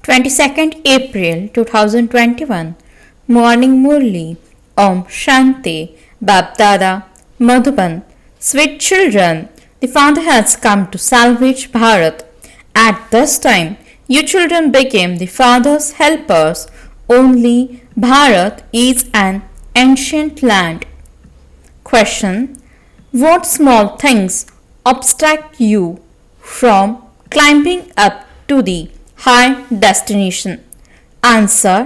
22nd April 2021 Morning Murli Om Shanti BapDada Madhuban Sweet children, the Father has come to salvage Bharat. At this time, you children became the Father's helpers. Only Bharat is an ancient land. Question: what small things obstruct you from climbing up to the high destination? Answer: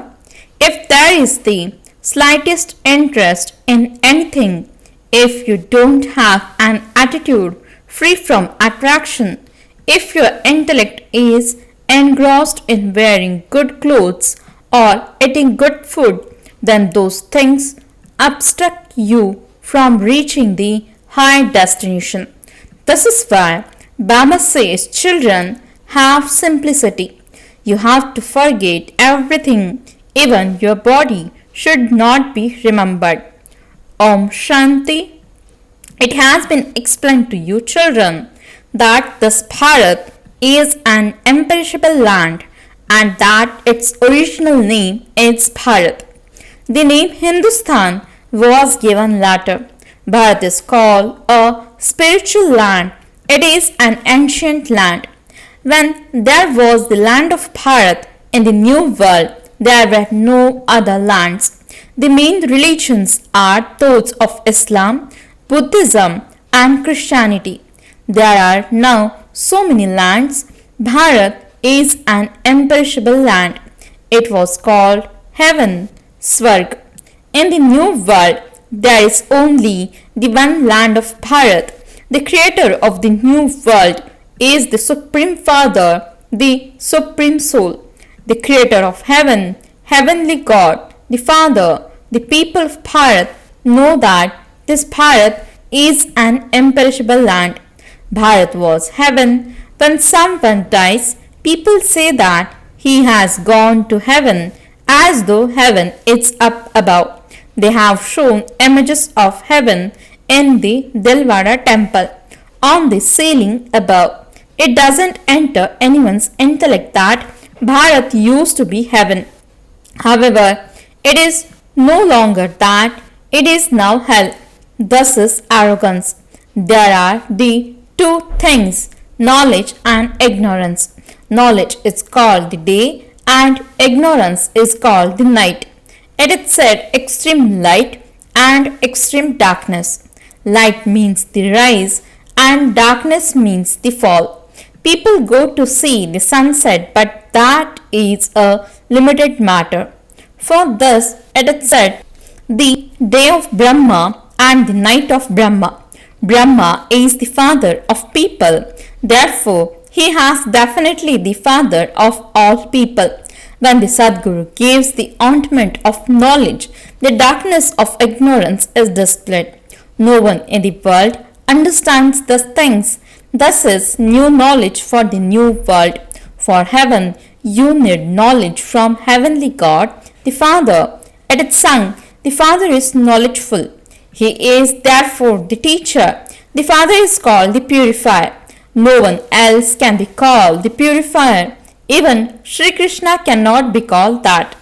if there is the slightest interest in anything, if you don't have an attitude free from attraction, if your intellect is engrossed in wearing good clothes or eating good food, then those things obstruct you from reaching the high destination. This is why Baba says, children, have simplicity. You have to forget everything, even your body should not be remembered. Om Shanti. It has been explained to you children that this Bharat is an imperishable land and that its original name is Bharat. The name Hindustan was given later. Bharat is called a spiritual land. It is an ancient land. When there was the land of Bharat in the New World, there were no other lands. The main religions are those of Islam, Buddhism and Christianity. There are now so many lands. Bharat is an imperishable land. It was called heaven, Swarg. In the New World, there is only the one land of Bharat. The creator of the New World is the Supreme Father, the Supreme Soul, the creator of heaven, heavenly God, the Father. The people of Bharat know that this Bharat is an imperishable land. Bharat was heaven. When someone dies, people say that he has gone to heaven, as though heaven is up above. They have shown images of heaven in the Dilwara temple on the ceiling above. It doesn't enter anyone's intellect that Bharat used to be heaven. However, it is no longer that, it is now hell. This is arrogance. There are the two things, knowledge and ignorance. Knowledge is called the day and ignorance is called the night. It is said extreme light and extreme darkness. Light means the rise and darkness means the fall. People go to see the sunset, but that is a limited matter. For this, it is said, the day of Brahma and the night of Brahma. Brahma is the father of people. Therefore, he has definitely the father of all people. When the Sadguru gives the ointment of knowledge, the darkness of ignorance is dispelled. No one in the world understands these things. This is new knowledge for the new world. For heaven, you need knowledge from heavenly God, the Father. It is sung, the Father is knowledgeful. He is therefore the teacher. The Father is called the purifier. No one else can be called the purifier. Even Sri Krishna cannot be called that.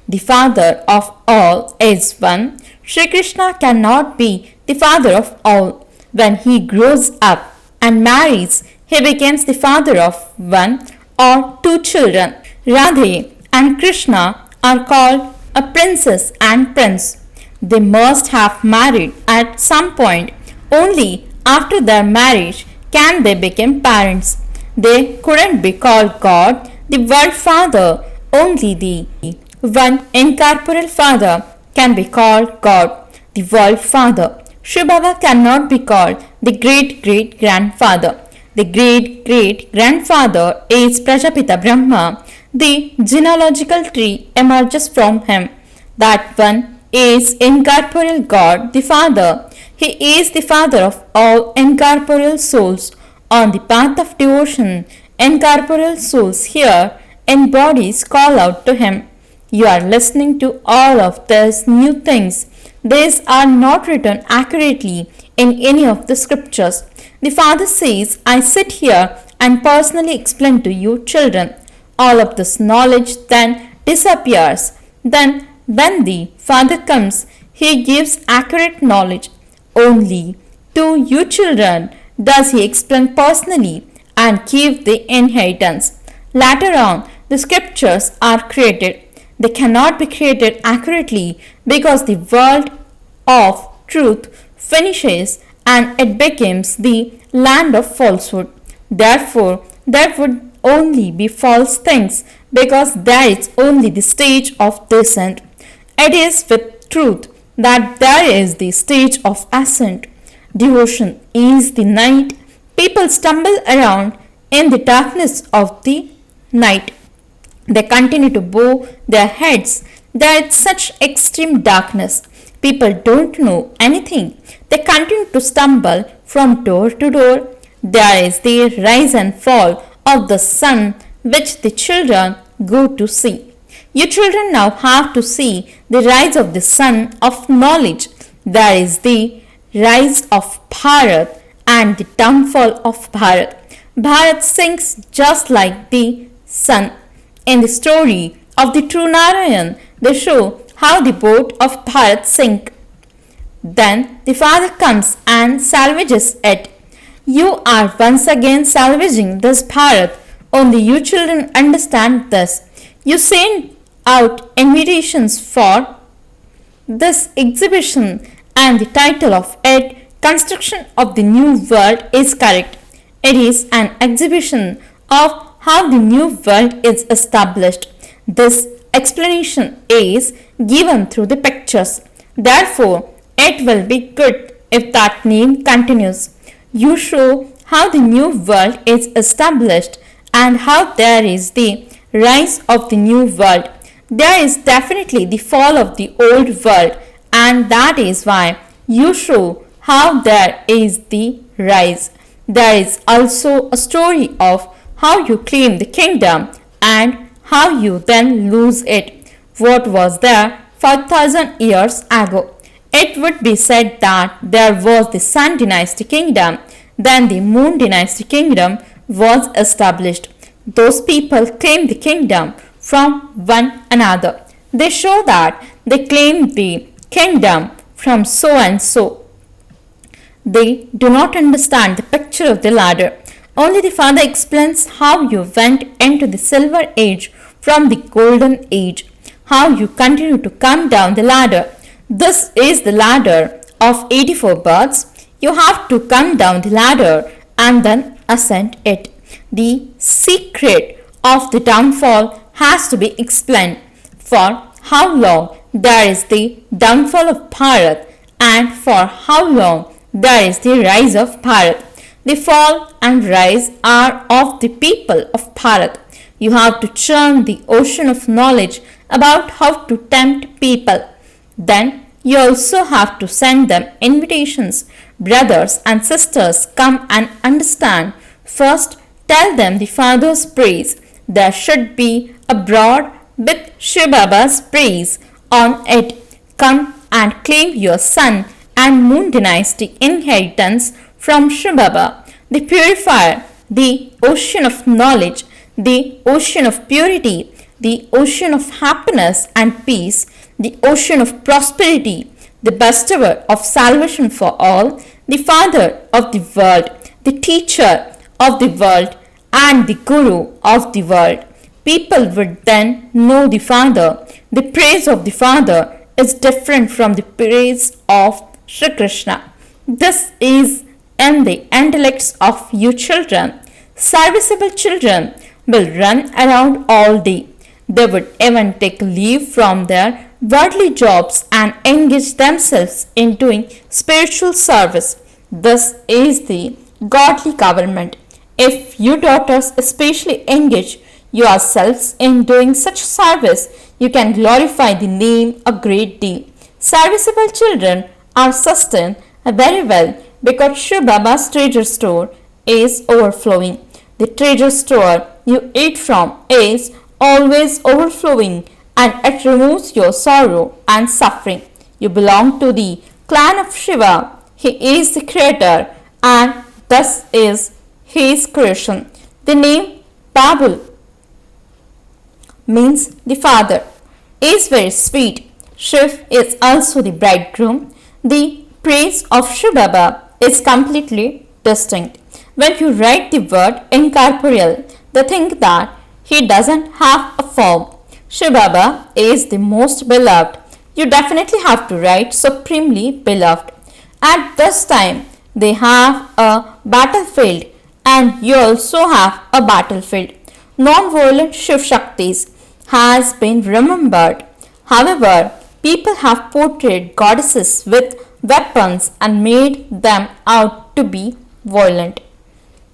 The Father of all is one. Sri Krishna cannot be the Father of all. When he grows up and marries, he becomes the father of one or two children. Radhe and Krishna are called a princess and prince. They must have married at some point. Only after their marriage can they become parents. They couldn't be called God, the world father. Only the one incorporeal father can be called God, the world father. Shivbaba cannot be called the great-great-grandfather. The great-great-grandfather is Prajapita Brahma. The genealogical tree emerges from him. That one is incorporeal God, the Father. He is the father of all incorporeal souls. On the path of devotion, incorporeal souls here in bodies call out to him. You are listening to all of these new things. These are not written accurately in any of the scriptures. The Father says, I sit here and personally explain to you children. all of this knowledge then disappears. Then when the Father comes, he gives accurate knowledge. Only to you children does he explain personally and give the inheritance. Later on, the scriptures are created. They cannot be created accurately because the world of truth finishes and it becomes the land of falsehood. Therefore, there would only be false things because there is only the stage of descent. It is with truth that there is the stage of ascent. Devotion is the night. People stumble around in the darkness of the night. They continue to bow their heads. There is such extreme darkness. People don't know anything. They continue to stumble from door to door. There is the rise and fall of the sun which the children go to see. You children now have to see the rise of the sun of knowledge. There is the rise of Bharat and the downfall of Bharat. Bharat sinks just like the sun. In the story of the true Narayan, they show how the boat of Bharat sank. Then the Father comes and salvages it. You are once again salvaging this Bharat. Only you children understand this. You send out invitations for this exhibition and the title of it, Construction of the New World, is correct. It is an exhibition of how the new world is established. This explanation is given through the pictures. Therefore, it will be good if that name continues. You show how the new world is established and how there is the rise of the new world. There is definitely the fall of the old world, and that is why you show how there is the rise. There is also a story of how you claim the kingdom and how you then lose it. What was there 5,000 years ago? It would be said that there was the Sun Dynasty kingdom, then the Moon Dynasty kingdom was established. Those people claim the kingdom from one another. They show that they claim the kingdom from so and so. They do not understand the picture of the ladder. Only the Father explains how you went into the silver age from the golden age, how you continue to come down the ladder. This is the ladder of 84 births. You have to come down the ladder and then ascend it. The secret of the downfall has to be explained. For how long there is the downfall of Bharat and for how long there is the rise of Bharat. The fall and rise are of the people of Bharat. You have to churn the ocean of knowledge about how to tempt people. Then you also have to send them invitations. Brothers and sisters, come and understand. First, tell them the Father's praise. There should be a board with Shivbaba's praise on it. Come and claim your Sun and Moon Dynasty inheritance from Shivbaba, the purifier, the ocean of knowledge, the ocean of purity, the ocean of happiness and peace, the ocean of prosperity, the bestower of salvation for all, the Father of the world, the teacher of the world, and the Guru of the world. People would then know the Father. The praise of the Father is different from the praise of Sri Krishna. This is in the intellects of you children. Serviceable children will run around all day. They would even take leave from their worldly jobs and engage themselves in doing spiritual service. This is the godly government. If you daughters especially engage yourselves in doing such service, you can glorify the name a great deal. Serviceable children are sustained very well because Shivbaba's treasure store is overflowing. The treasure store you eat from is always overflowing and it removes your sorrow and suffering. You belong to the clan of Shiva. He is the creator and thus is his creation. The name Babul means the father, is very sweet. Shiv is also the bridegroom. The praise of shivbaba is completely distinct. When you write the word incorporeal, they think that he doesn't have a form. Shivbaba is the most beloved. You definitely have to write supremely beloved. At this time, they have a battlefield and you also have a battlefield. Non-violent Shiv Shaktis has been remembered. However, people have portrayed goddesses with weapons and made them out to be violent.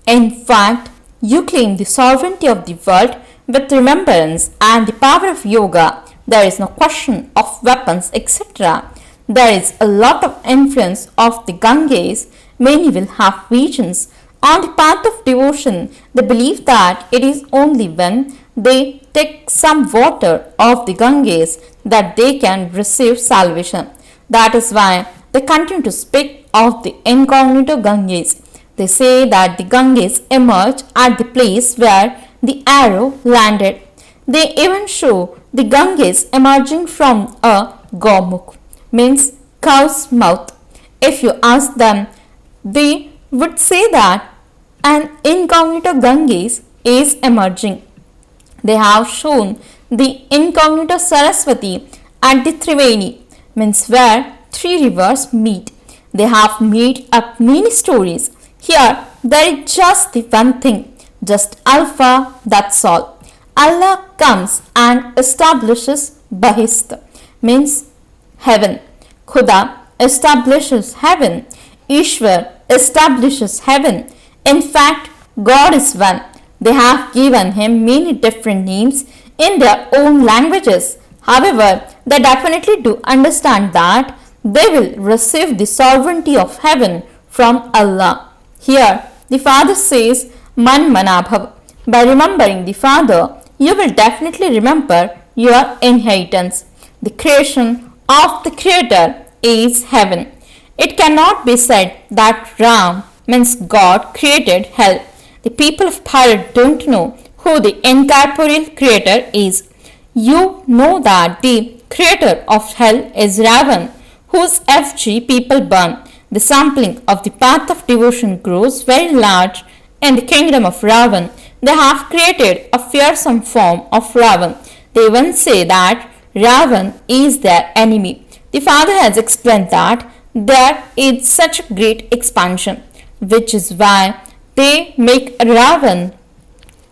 In fact, you claim the sovereignty of the world with remembrance and the power of yoga. There is no question of weapons, etc. There is a lot of influence of the Ganges. Many will have visions. On the path of devotion, they believe that it is only when they take some water of the Ganges that they can receive salvation. That is why they continue to speak of the incognito Ganges. They say that the Ganges emerged at the place where the arrow landed. They even show the Ganges emerging from a gomukh, means cow's mouth. If you ask them, they would say that an incognito Ganges is emerging. They have shown the incognito Saraswati at the Triveni, means where three rivers meet. They have made up many stories. Here there is just the one thing, just Alpha, that's all. Allah comes and establishes Bahist, means heaven. Khuda establishes heaven. Ishwar establishes heaven. In fact, God is one. They have given him many different names in their own languages. However, they definitely do understand that they will receive the sovereignty of heaven from Allah. Here, the Father says, Man Manabhav. By remembering the Father, you will definitely remember your inheritance. The creation of the Creator is heaven. It cannot be said that Ram, means God, created hell. The people of Bharat don't know who the incorporeal creator is. You know that the creator of hell is Ravan, whose effigy people burn. The sampling of the path of devotion grows very large in the kingdom of Ravan. They have created a fearsome form of Ravan. They even say that Ravan is their enemy. The Father has explained that there is such a great expansion, which is why they make Ravan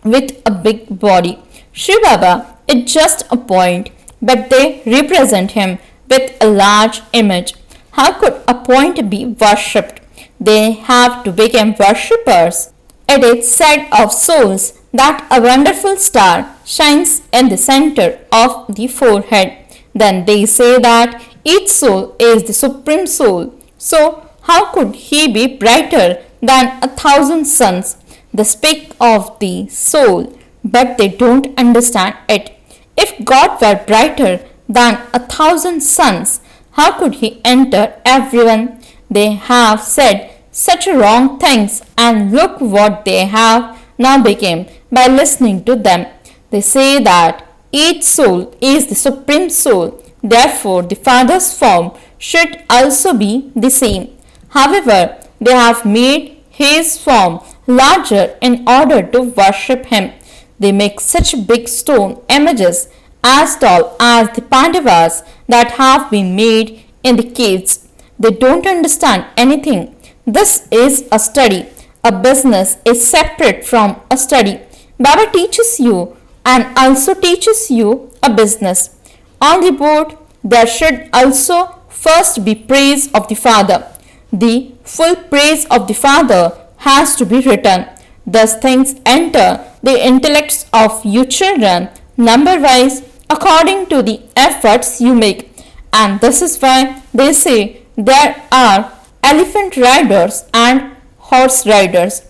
with a big body. Shivbaba is just a point, but they represent him with a large image. How could a point be worshipped? They have to become worshippers. It is said of souls that a wonderful star shines in the center of the forehead. Then they say that each soul is the supreme soul. So how could he be brighter than 1,000 suns? They speak of the soul, but they don't understand it. If God were brighter than 1,000 suns, how could he enter everyone? They have said such wrong things, and look what they have now become by listening to them. They say that each soul is the supreme soul. Therefore, the Father's form should also be the same. However, they have made his form larger in order to worship him. They make such big stone images as tall as the Pandavas that have been made in the caves. They don't understand anything. This is a study. A business is separate from a study. Baba teaches you and also teaches you a business. On the board, there should also first be praise of the Father. The full praise of the Father has to be written. Thus things enter the intellects of you children number-wise according to the efforts you make. And this is why they say there are elephant riders and horse riders.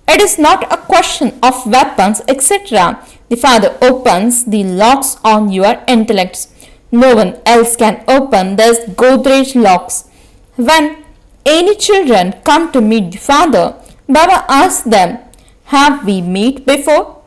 It is not a question of weapons, etc. The Father opens the locks on your intellects. No one else can open these Godrej locks. When any children come to meet the Father, Baba asks them, have we met before?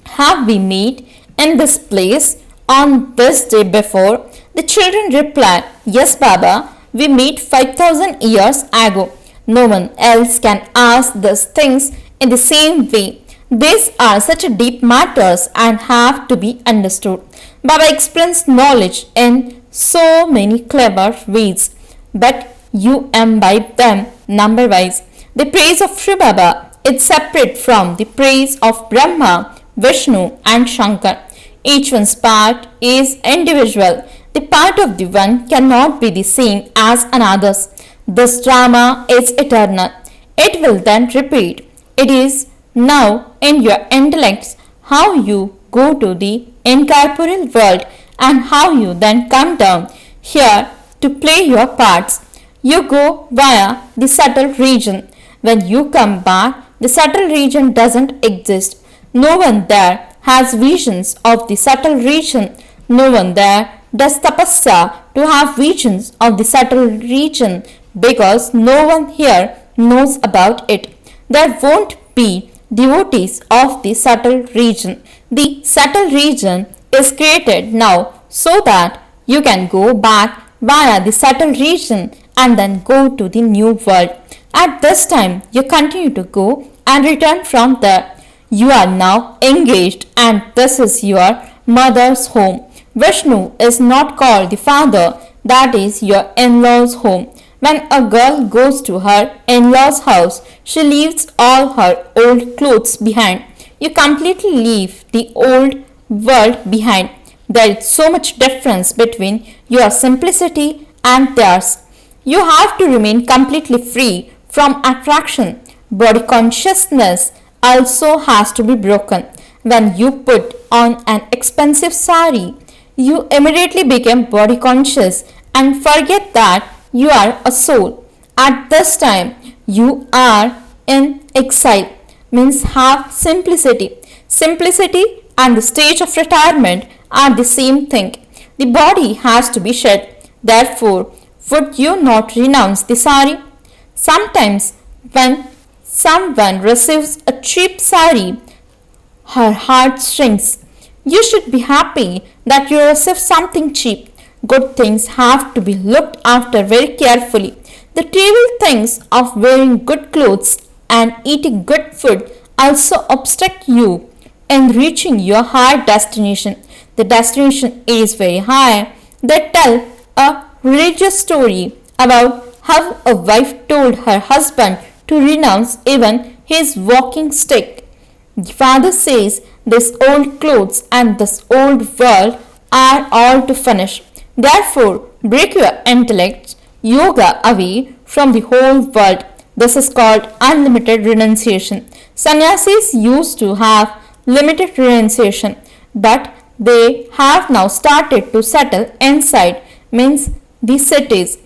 Have we met in this place on this day before? The children replied, Yes, Baba, we met 5,000 years ago. No one else can ask these things in the same way. These are such deep matters and have to be understood. Baba explains knowledge in so many clever ways, but you imbibe them number wise. The praise of shivbaba is separate from the praise of Brahma, Vishnu and Shankar. Each one's part is individual. The part of the one cannot be the same as another's. This drama is eternal. It will then repeat. It is now in your intellects how you go to the incorporeal world and how you then come down here to play your parts. You go via the subtle region. When you come back, the subtle region doesn't exist. No one there has visions of the subtle region. No one there does tapasya to have visions of the subtle region because no one here knows about it. There won't be devotees of the subtle region. The subtle region is created now so that you can go back via the subtle region and then go to the new world. At this time, you continue to go and return from there. You are now engaged and this is your mother's home. Vishnu is not called the father, that is your in-law's home. When a girl goes to her in-law's house, she leaves all her old clothes behind. You completely leave the old world behind. There is so much difference between your simplicity and theirs. You have to remain completely free from attraction. Body consciousness also has to be broken. When you put on an expensive sari, you immediately become body conscious and forget that you are a soul. At this time, you are in exile, means have simplicity. Simplicity and the stage of retirement are the same thing. The body has to be shed. Therefore, would you not renounce the sari? Sometimes when someone receives a cheap sari, her heart shrinks. You should be happy that you receive something cheap. Good things have to be looked after very carefully. The trivial things of wearing good clothes and eating good food also obstruct you in reaching your higher destination. The destination is very high. They tell a religious story about how a wife told her husband to renounce even his walking stick. The father says these old clothes and this old world are all to finish. Therefore, break your intellect, yoga away from the whole world. This is called unlimited renunciation. Sannyasis used to have limited renunciation, but they have now started to settle inside, means the cities.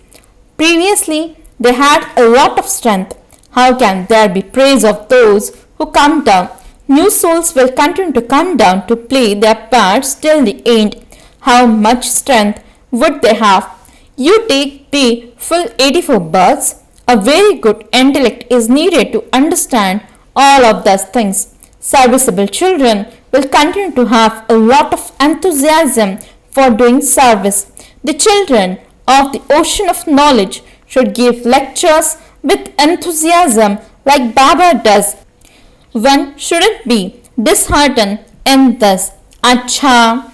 Previously, they had a lot of strength. How can there be praise of those who come down? New souls will continue to come down to play their parts till the end. How much strength would they have? You take the full 84 births. A very good intellect is needed to understand all of those things. Serviceable children will continue to have a lot of enthusiasm for doing service. The children of the ocean of knowledge should give lectures with enthusiasm like Baba does. One shouldn't be disheartened in this. Acha,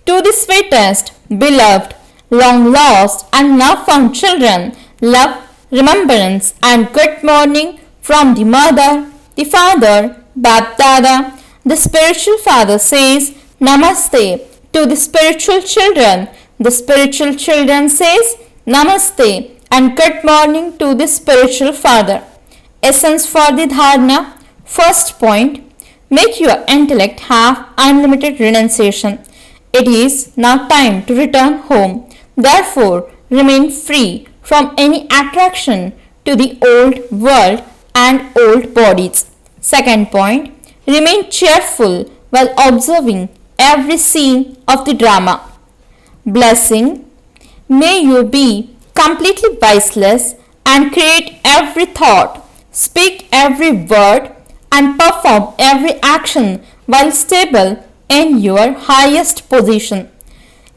to the sweetest, beloved, long lost and now found children, love, remembrance and good morning from the mother, the father, BapDada. The spiritual father says Namaste to the spiritual children. The spiritual children says Namaste and good morning to the spiritual father. Essence for the dharana. First point, make your intellect have unlimited renunciation. It is now time to return home. Therefore, remain free from any attraction to the old world and old bodies. Second point, remain cheerful while observing every scene of the drama. Blessing, may you be completely viceless and create every thought, speak every word and perform every action while stable in your highest position.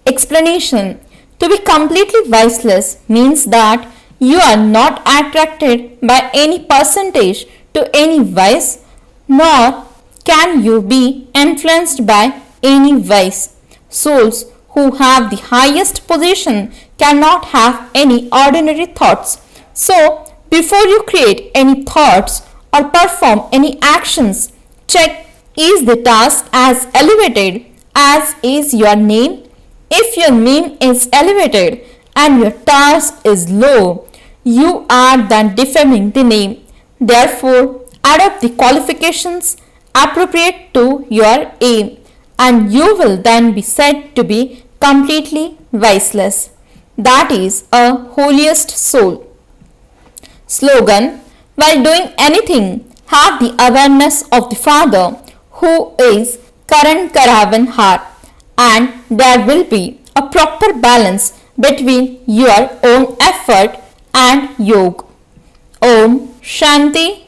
Explanation. To be completely viceless means that you are not attracted by any percentage to any vice, nor can you be influenced by any vice. Souls who have the highest position cannot have any ordinary thoughts. So, before you create any thoughts or perform any actions, check, is the task as elevated as is your name? If your name is elevated and your task is low, you are then defaming the name. Therefore, adopt the qualifications appropriate to your aim, and you will then be said to be completely viceless. That is a holiest soul. Slogan. While doing anything, have the awareness of the Father who is Karan Karavan Har, and there will be a proper balance between your own effort and yoga. Om Shanti